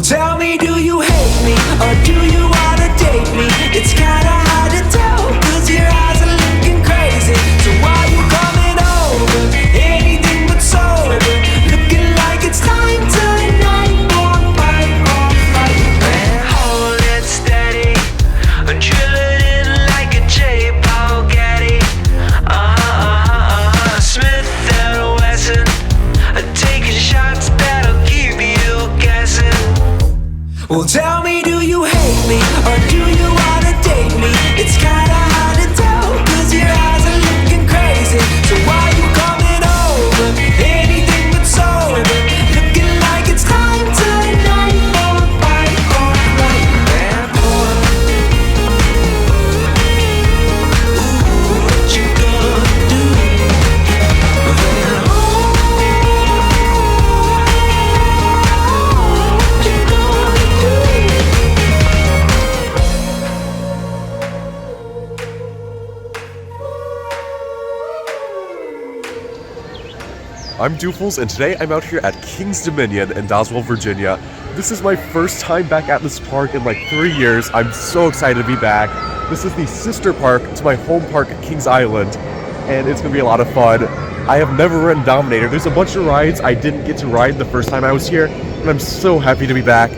tell me, do you hate me or do you wanna date me? It's kinda hard to tell, cause your eyes are looking crazy. So why you coming over? Anything but sober. Looking like it's time tonight. Man, hold it steady and drill it in like a J-Paul Getty. Smith and Wesson taking shots that'll keep you guessing. Well, tell me, do you hate me or do you wanna date me? It's kinda hard to tell, cause your eyes are looking crazy. So why you coming over? Anything but sober. Looking like it's time tonight. Alright, bad boy. Ooh, what you gonna do? I'm Doofles, and today I'm out here at King's Dominion in Doswell, Virginia. This is my first time back at this park in like 3 years. I'm so excited to be back. This is the sister park to my home park at Kings Island, and it's gonna be a lot of fun. I have never ridden Dominator. There's a bunch of rides I didn't get to ride the first time I was here, and I'm so happy to be back.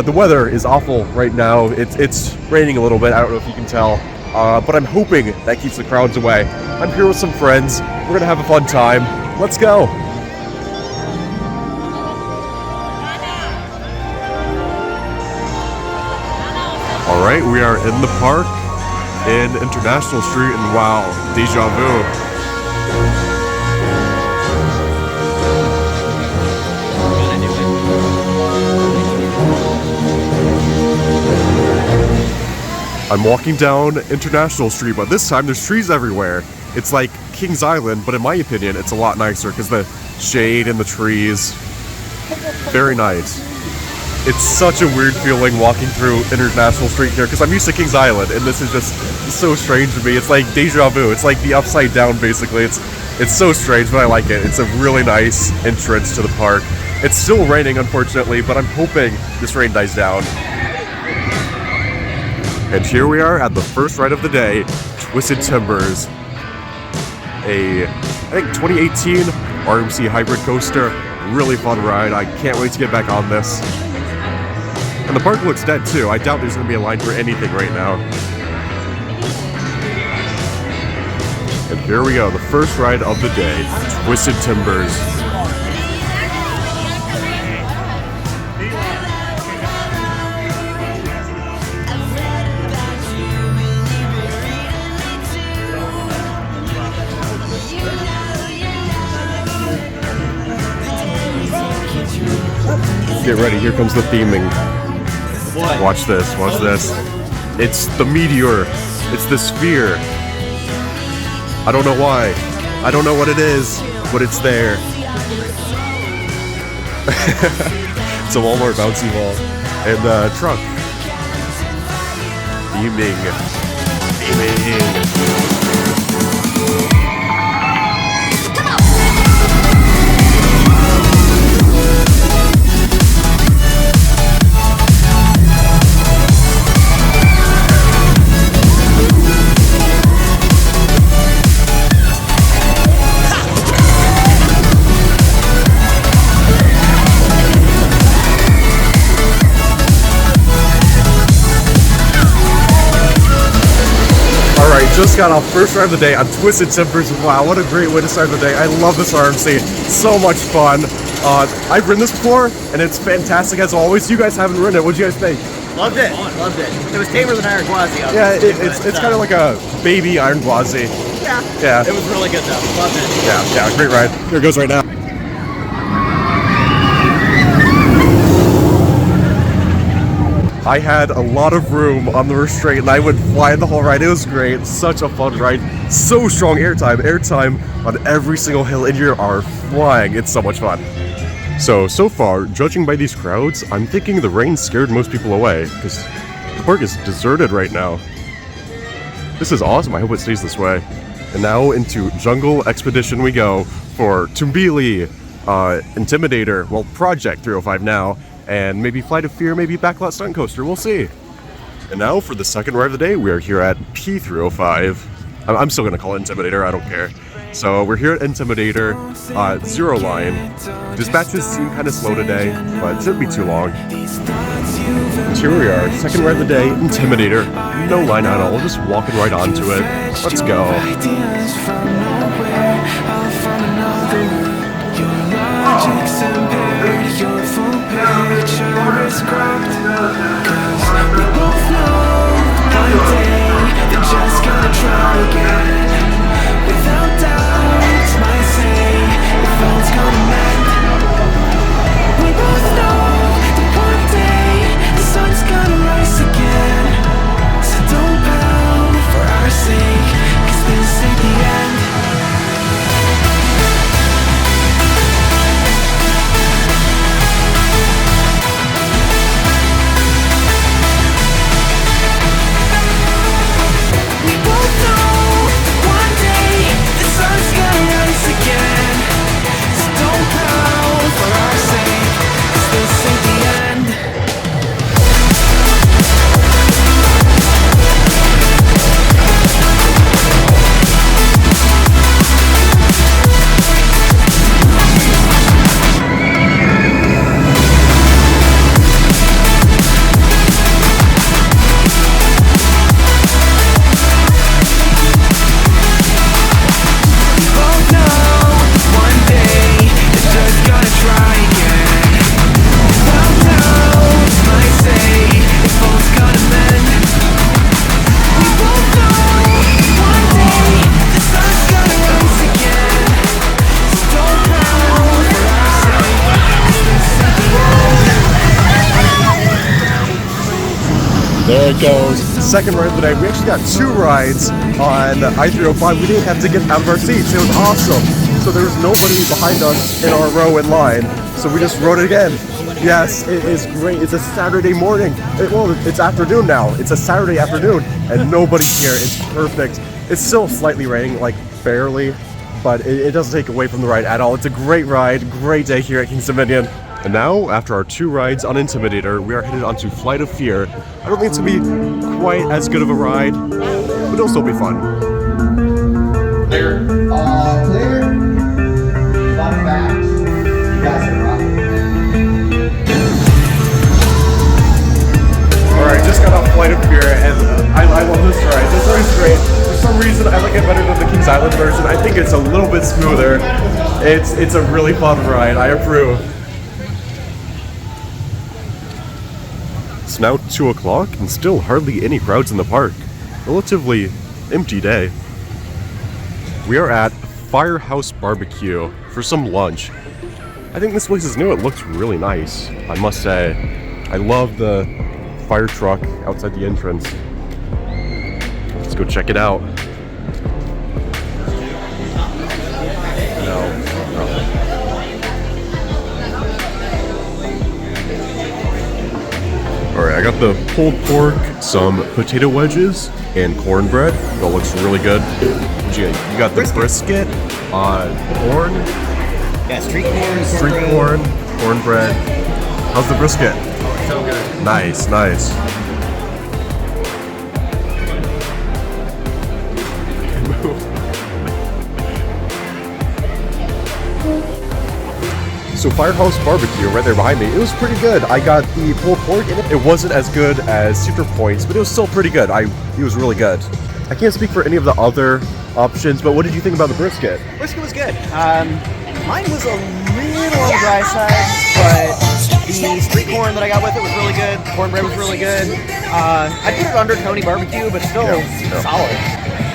The weather is awful right now. It's raining a little bit. I don't know if you can tell, but I'm hoping that keeps the crowds away. I'm here with some friends. We're gonna have a fun time. Let's go! Alright, we are in the park in International Street, and wow, deja vu. I'm walking down International Street, but this time there's trees everywhere. It's like Kings Island, but in my opinion, it's a lot nicer because the shade and the trees, very nice. It's such a weird feeling walking through International Street here because I'm used to Kings Island, and this is just so strange to me. It's like deja vu. It's like the upside down, basically. It's so strange, but I like it. It's a really nice entrance to the park. It's still raining, unfortunately, but I'm hoping this rain dies down. And here we are at the first ride of the day, Twisted Timbers. I think 2018 RMC hybrid coaster. Really fun ride. I can't wait to get back on this. And the park looks dead too. I doubt there's going to be a line for anything right now. And here we go, the first ride of the day, Twisted Timbers. Get ready, here comes the theming. What? Watch this, watch this. It's the meteor. It's the sphere. I don't know why. I don't know what it is, but it's there. It's a Walmart bouncy ball. And the truck. Theming. Theming. Just got off first ride of the day on Twisted Timbers. Wow, what a great way to start the day. I love this RMC. So much fun. I've ridden this before, and it's fantastic as always. You guys haven't ridden it. What'd you guys think? Loved it. Loved it. It was tamer than Iron Gwazi. Yeah, it's kind of like a baby Iron Gwazi. Yeah. It was really good though. Loved it. Yeah, great ride. Here it goes right now. I had a lot of room on the restraint and I would fly the whole ride. It was great. Such a fun ride. So strong airtime. Airtime on every single hill and you are flying. It's so much fun. So far, judging by these crowds, I'm thinking the rain scared most people away because the park is deserted right now. This is awesome. I hope it stays this way. And now into Jungle Expedition we go for Tumbili, Intimidator, well, Project 305 now, and maybe Flight of Fear, maybe Backlot Stunt Coaster. We'll see. And now for the second ride of the day, we are here at P305. I'm still gonna call it Intimidator, I don't care. So we're here at Intimidator, Zero Line. Dispatches seem kind of slow today, but it shouldn't be too long. And here we are, second ride of the day, Intimidator. No line at all, just walking right onto it. Let's go. Without doubt, my say, if all's gonna mend. We both know that one day the sun's gonna rise again. So don't pound for our sake, 'cause this ain't the end. We both know one day the sun's gonna rise again. So don't pound for our sake, 'cause this ain't the end. We both know one day it's just gonna try again. Without doubt, my say, if all's gonna mend. We both know one day the sun's gonna rise again. So don't pound for our sake, 'cause this ain't the end. There it goes. Second ride of the day. We actually got 2 rides on I-305. We didn't have to get out of our seats. It was awesome. So there was nobody behind us in our row in line. So we just rode it again. Yes, it is great. It's a Saturday morning. It's afternoon now. It's a Saturday afternoon and nobody's here. It's perfect. It's still slightly raining, like barely, but it doesn't take away from the ride at all. It's a great ride. Great day here at Kings Dominion. And now, after our 2 rides on Intimidator, we are headed onto Flight of Fear. I don't think it's going to be quite as good of a ride, but it'll still be fun. Clear. Clear. Fun facts. You guys are rocking. Alright, just got off Flight of Fear, and I love this ride. This ride's great. For some reason, I like it better than the Kings Island version. I think it's a little bit smoother. It's a really fun ride. I approve. It's now 2 o'clock and still hardly any crowds in the park. Relatively empty day. We are at Firehouse BBQ for some lunch. I think this place is new. It looks really nice, I must say. I love the fire truck outside the entrance. Let's go check it out. No. Alright, I got the pulled pork, some potato wedges, and cornbread. That looks really good. What you got? You got the brisket, corn, Yeah, street corn. street corn, cornbread. How's the brisket? So good. Nice, nice. So Firehouse BBQ right there behind me, it was pretty good. I got the pulled pork in it. It wasn't as good as Cedar Point's, but it was still pretty good. It was really good. I can't speak for any of the other options, but what did you think about the brisket? Brisket was good. Mine was a little on the dry side, but the street corn that I got with it was really good. Cornbread was really good. I'd put it under Tony Barbecue, but still solid.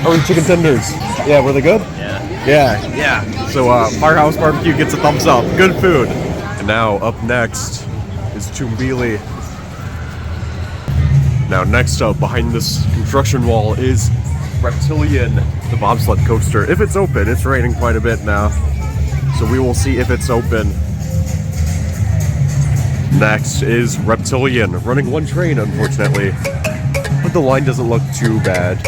Oh, the chicken tenders. Yeah, were they good? Yeah. Yeah. So Firehouse BBQ gets a thumbs up. Good food. And now up next is Tumbili. Now next up behind this construction wall is Reptilian, the bobsled coaster. If it's open, it's raining quite a bit now. So we will see if it's open. Next is Reptilian, running one train unfortunately. But the line doesn't look too bad.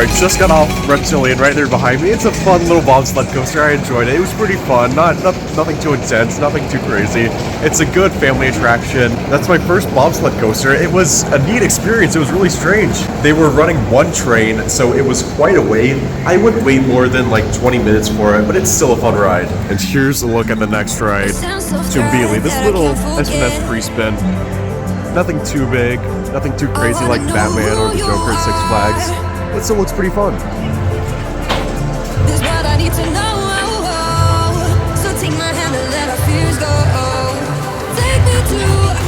Alright, just got off Reptilian right there behind me. It's a fun little bobsled coaster. I enjoyed it. It was pretty fun. Nothing too intense, nothing too crazy. It's a good family attraction. That's my first bobsled coaster. It was a neat experience. It was really strange. They were running one train, so it was quite a wait. I wouldn't wait more than like 20 minutes for it, but it's still a fun ride. And here's a look at the next ride. Tumbili, this little S&S free spin. Nothing too big, nothing too crazy like Batman or the Joker at Six Flags. It still looks pretty fun. This what I need to know. So take my hand and let our fears go. Take me to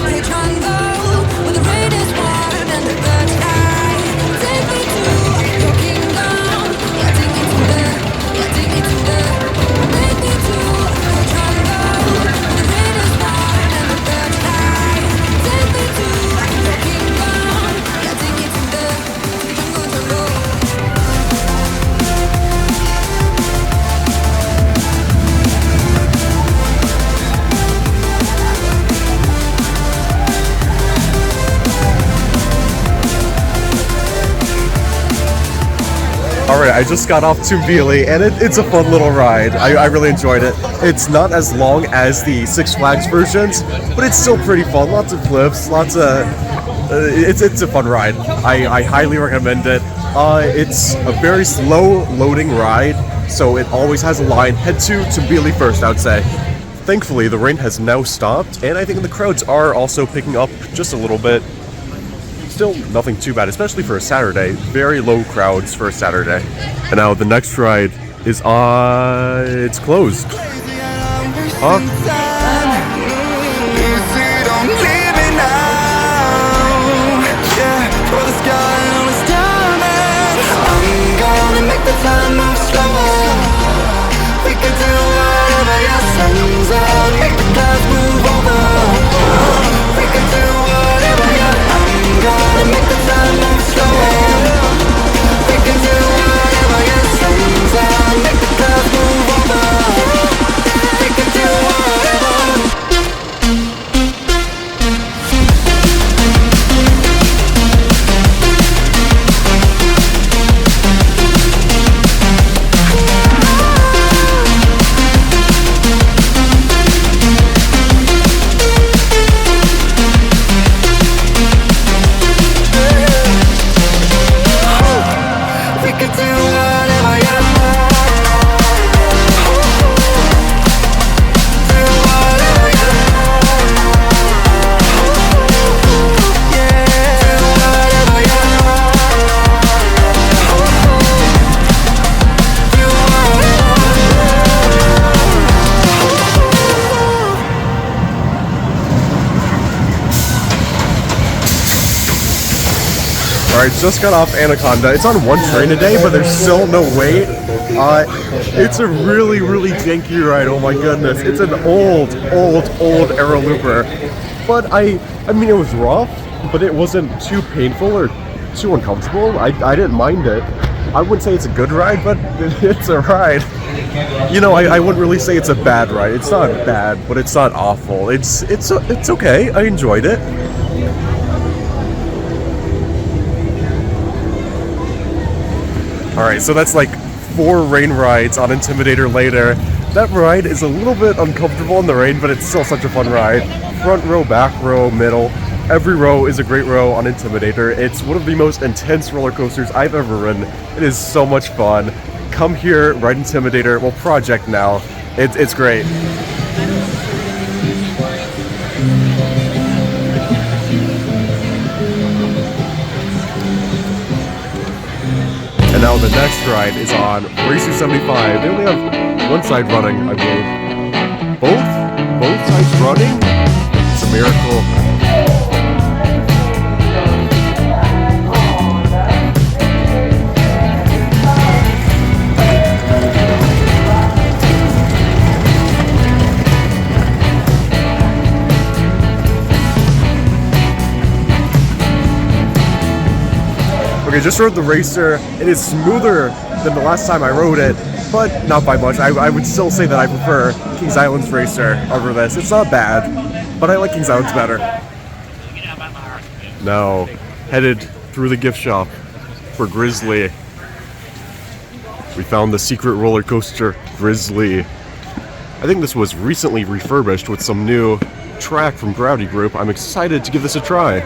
a jungle where the rain is warm and the birds fly. Take me to your kingdom. Yeah, take me to the. Yeah, take me to the. Take me to a jungle where the rain is warm and the birds fly. Take me to your kingdom. Yeah, take me to the jungle. Alright, I just got off Tumbili, and it's a fun little ride. I really enjoyed it. It's not as long as the Six Flags versions, but it's still pretty fun. Lots of flips, lots of... it's a fun ride. I highly recommend it. It's a very slow loading ride, so it always has a line. Head to Tumbili first, I would say. Thankfully, the rain has now stopped, and I think the crowds are also picking up just a little bit. Still nothing too bad, especially for a Saturday. Very low crowds for a Saturday. And now the next ride is it's closed. Huh? Alright, just got off Anaconda. It's on one train today, but there's still no wait. It's a really, really janky ride, oh my goodness. It's an old Aero Looper. But I mean, it was rough, but it wasn't too painful or too uncomfortable. I didn't mind it. I wouldn't say it's a good ride, but it's a ride. You know, I wouldn't really say it's a bad ride. It's not bad, but it's not awful. It's okay. I enjoyed it. Alright, so that's like 4 rain rides on Intimidator later. That ride is a little bit uncomfortable in the rain, but it's still such a fun ride. Front row, back row, middle. Every row is a great row on Intimidator. It's one of the most intense roller coasters I've ever ridden. It is so much fun. Come here, ride Intimidator. Well, Project now. It's great. And now the next ride is on Racer 75. They only have one side running, I believe. Both sides running? It's a miracle. Okay, just rode the Racer. It is smoother than the last time I rode it, but not by much. I would still say that I prefer Kings Island's Racer over this. It's not bad, but I like Kings Island's better. No, headed through the gift shop for Grizzly. We found the secret roller coaster, Grizzly. I think this was recently refurbished with some new track from Gravity Group. I'm excited to give this a try.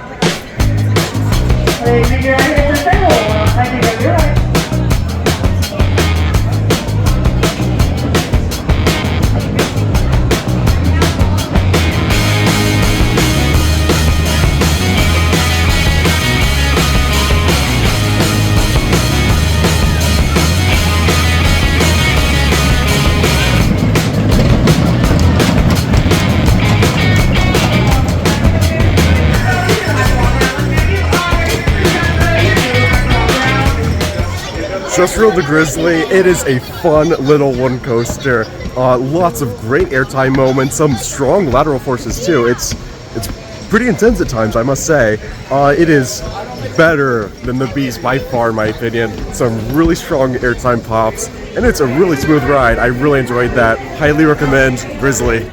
Just rode the Grizzly. It is a fun little one coaster. Lots of great airtime moments, some strong lateral forces too. It's pretty intense at times, I must say. It is better than the Beast by far, in my opinion. Some really strong airtime pops, and it's a really smooth ride. I really enjoyed that. Highly recommend Grizzly.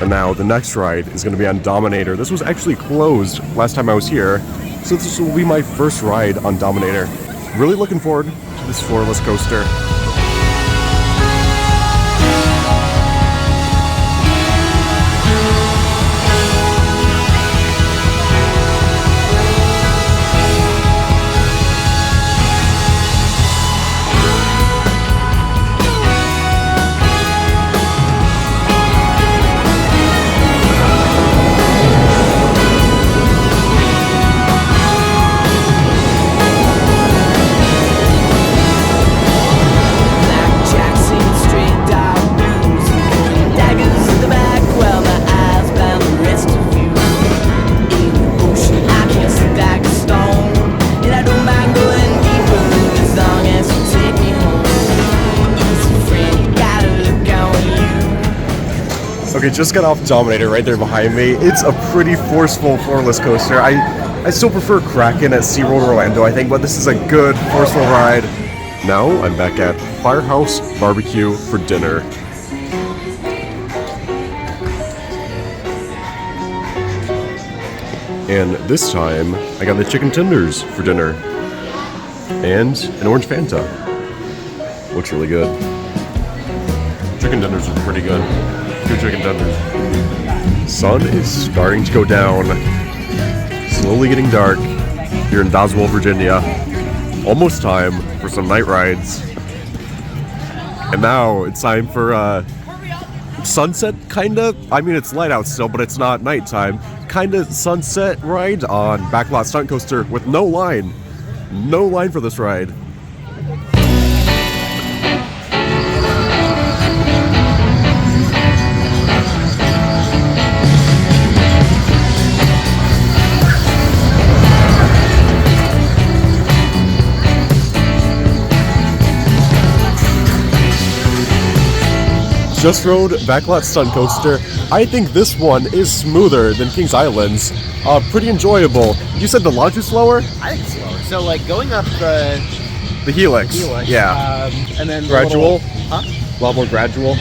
Now the next ride is going to be on Dominator. This was actually closed last time I was here, so this will be my first ride on Dominator. Really looking forward to this floorless coaster. Okay, just got off Dominator right there behind me. It's a pretty forceful floorless coaster. I still prefer Kraken at SeaWorld Orlando, I think, but this is a good forceful ride. Now I'm back at Firehouse BBQ for dinner. And this time, I got the chicken tenders for dinner. And an orange Fanta. Looks really good. Chicken tenders are pretty good. Good chicken tenders. Sun is starting to go down. Slowly getting dark here in Doswell, Virginia. Almost time for some night rides. And now it's time for sunset, kinda. I mean, it's light out still, but it's not nighttime. Kinda sunset ride on Backlot Stunt Coaster with no line. No line for this ride. Just rode Backlot Stunt Coaster. I think this one is smoother than Kings Island's. Pretty enjoyable. You said the launch is slower? I think it's slower. So like going up the helix. Yeah. And then Gradual? Huh? A lot more gradual.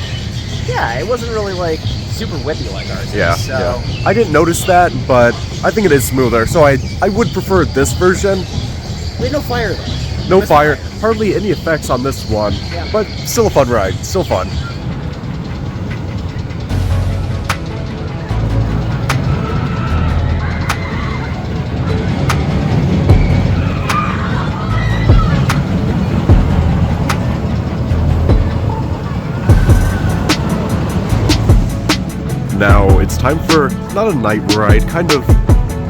Yeah, it wasn't really like super whippy like ours. Yeah. So Yeah. I didn't notice that, but I think it is smoother. So I would prefer this version. we had no fire though. No fire. Hardly any effects on this one. Yeah. But still a fun ride. Still fun. time for not a night ride, kind of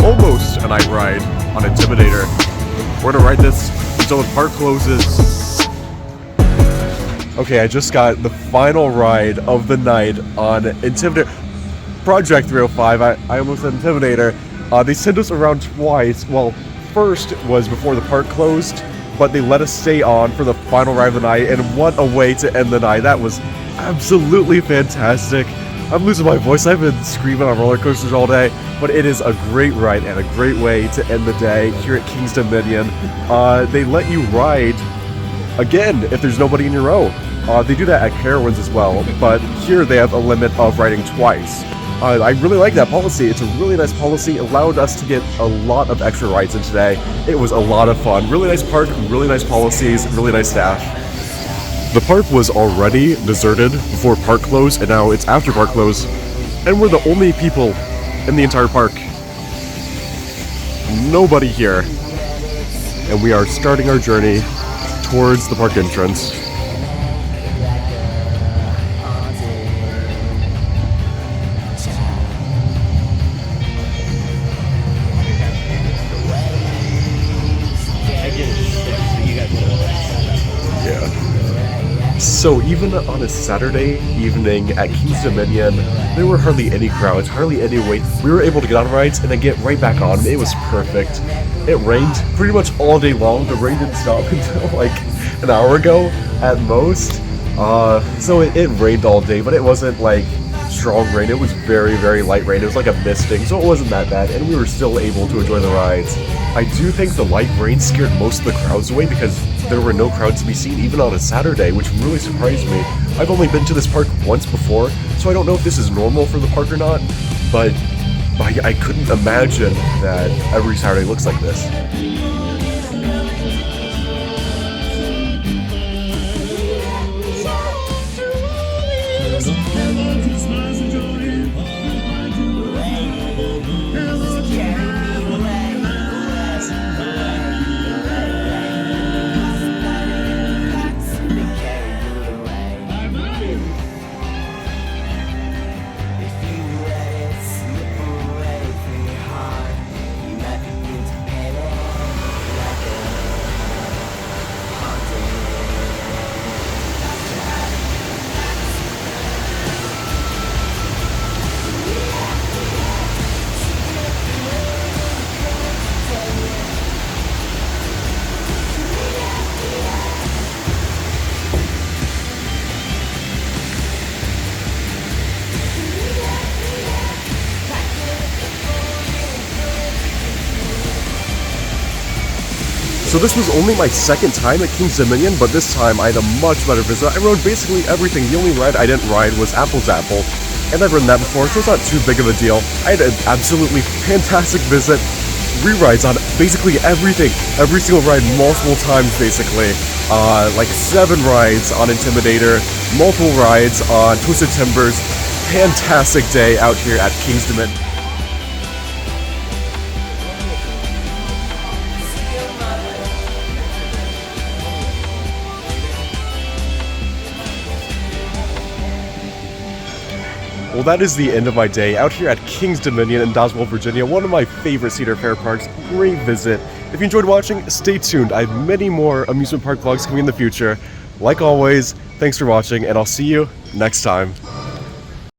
almost a night ride on Intimidator. We're gonna ride this until the park closes. Okay, I just got the final ride of the night on Intimidator. Project 305, I almost said Intimidator. They sent us around twice. Well, first was before the park closed, but they let us stay on for the final ride of the night, and what a way to end the night. That was absolutely fantastic. I'm losing my voice. I've been screaming on roller coasters all day, but it is a great ride and a great way to end the day here at King's Dominion. They let you ride again if there's nobody in your row. They do that at Carowinds as well, but here they have a limit of riding twice. I really like that policy. It's a really nice policy. It allowed us to get a lot of extra rides in today. It was a lot of fun. Really nice park, really nice policies, really nice staff. The park was already deserted before park close, and now it's after park close, and we're the only people in the entire park. Nobody here. And we are starting our journey towards the park entrance. So even on a Saturday evening at King's Dominion, there were hardly any crowds, hardly any wait. We were able to get on rides and then get right back on. It was perfect. It rained pretty much all day long. The rain didn't stop until like an hour ago at most. So it rained all day, but it wasn't like strong rain. It was very, very light rain. It was like a misting, so it wasn't that bad, and we were still able to enjoy the rides. I do think the light rain scared most of the crowds away because there were no crowds to be seen even on a Saturday, which really surprised me. I've only been to this park once before, so I don't know if this is normal for the park or not, but I couldn't imagine that every Saturday looks like this. So this was only my second time at King's Dominion, but this time I had a much better visit. I rode basically everything. The only ride I didn't ride was Apple's Apple, and I've ridden that before, so it's not too big of a deal. I had an absolutely fantastic visit. Re-rides on basically everything. Every single ride multiple times, basically. Like 7 rides on Intimidator, multiple rides on Twisted Timbers. Fantastic day out here at King's Dominion. Well, that is the end of my day out here at King's Dominion in Doswell, Virginia, one of my favorite Cedar Fair parks. Great visit. If you enjoyed watching, stay tuned. I have many more amusement park vlogs coming in the future. Like always, thanks for watching, and I'll see you next time.